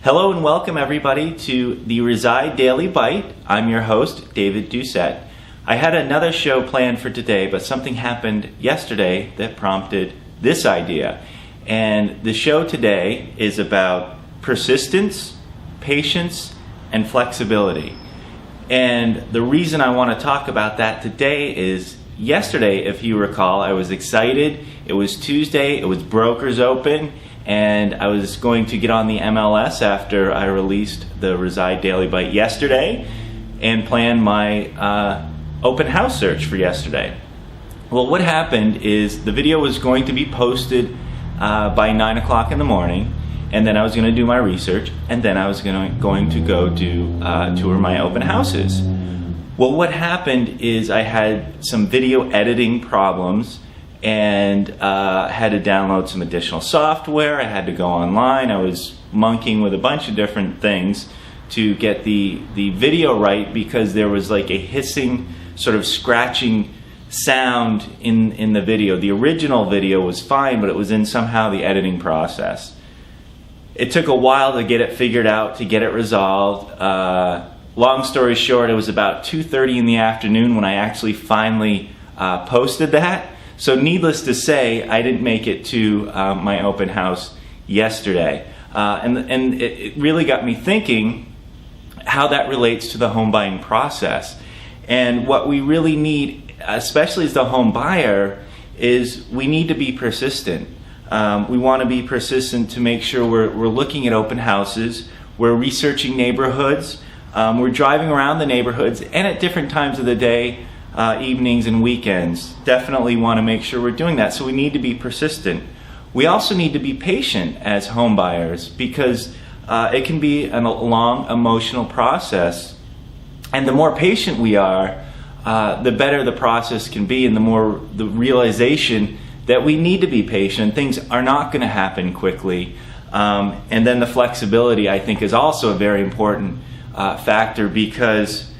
Hello and welcome everybody to the Reside Daily Bite. I'm your host, David Doucette. I had another show planned for today, but something happened yesterday that prompted this idea. And the show today is about persistence, patience, and flexibility. And the reason I want to talk about that today is yesterday, if you recall, I was excited. It was Tuesday, it was Brokers Open, and I was going to get on the MLS after I released the Reside Daily Bite yesterday and plan my open house search for yesterday. Well, what happened is the video was going to be posted by 9 o'clock in the morning, and then I was going to do my research, and then I was going to go do tour my open houses. Well, what happened is I had some video editing problems and had to download some additional software. I had to go online. I was monkeying with a bunch of different things to get the video right, because there was like a hissing, sort of scratching sound in the video. The original video was fine, but it was in somehow the editing process. It took a while to get it figured out, to get it resolved. Long story short, it was about 2:30 in the afternoon when I actually finally posted that. So needless to say, I didn't make it to my open house yesterday. And it really got me thinking how that relates to the home buying process. And what we really need, especially as the home buyer, is we need to be persistent. We want to be persistent to make sure we're looking at open houses, we're researching neighborhoods, we're driving around the neighborhoods, and at different times of the day, evenings and weekends. Definitely want to make sure we're doing that. So we need to be persistent. We also need to be patient as home buyers, because it can be a long emotional process. And the more patient we are, the better the process can be, and the more the realization that we need to be patient. Things are not going to happen quickly. And then the flexibility, I think, is also a very important factor, because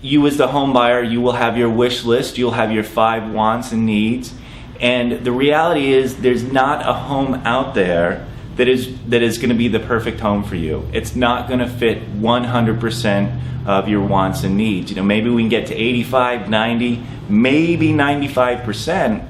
you as the home buyer, you will have your wish list, you'll have your 5 wants and needs, and the reality is there's not a home out there that is going to be the perfect home for you. It's not going to fit 100% of your wants and needs. You know, maybe we can get to 85, 90, maybe 95%,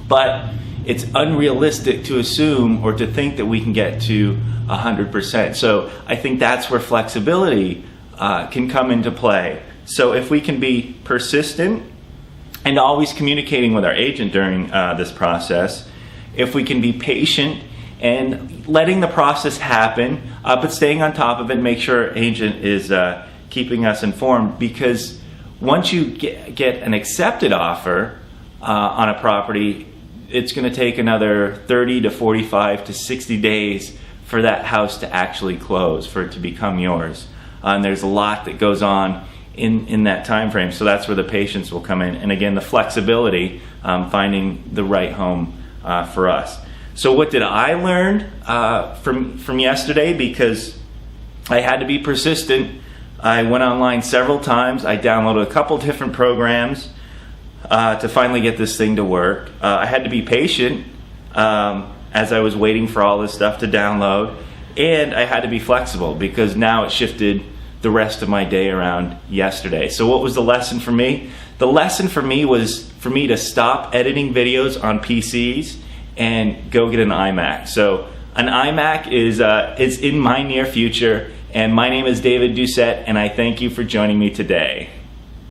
but it's unrealistic to assume or to think that we can get to 100%. So I think that's where flexibility can come into play. So if we can be persistent and always communicating with our agent during this process, if we can be patient and letting the process happen, but staying on top of it, make sure our agent is keeping us informed, because once you get an accepted offer on a property, it's going to take another 30 to 45 to 60 days for that house to actually close, for it to become yours. And there's a lot that goes on in that time frame, so that's where the patience will come in, and again the flexibility, finding the right home for us. So what did I learn from yesterday? Because I had to be persistent, I went online several times, I downloaded a couple different programs to finally get this thing to work. I had to be patient as I was waiting for all this stuff to download, and I had to be flexible, because now it shifted the rest of my day around yesterday. So what was the lesson for me? The lesson for me was for me to stop editing videos on PCs and go get an iMac. So an iMac is in my near future, and my name is David Doucette, and I thank you for joining me today.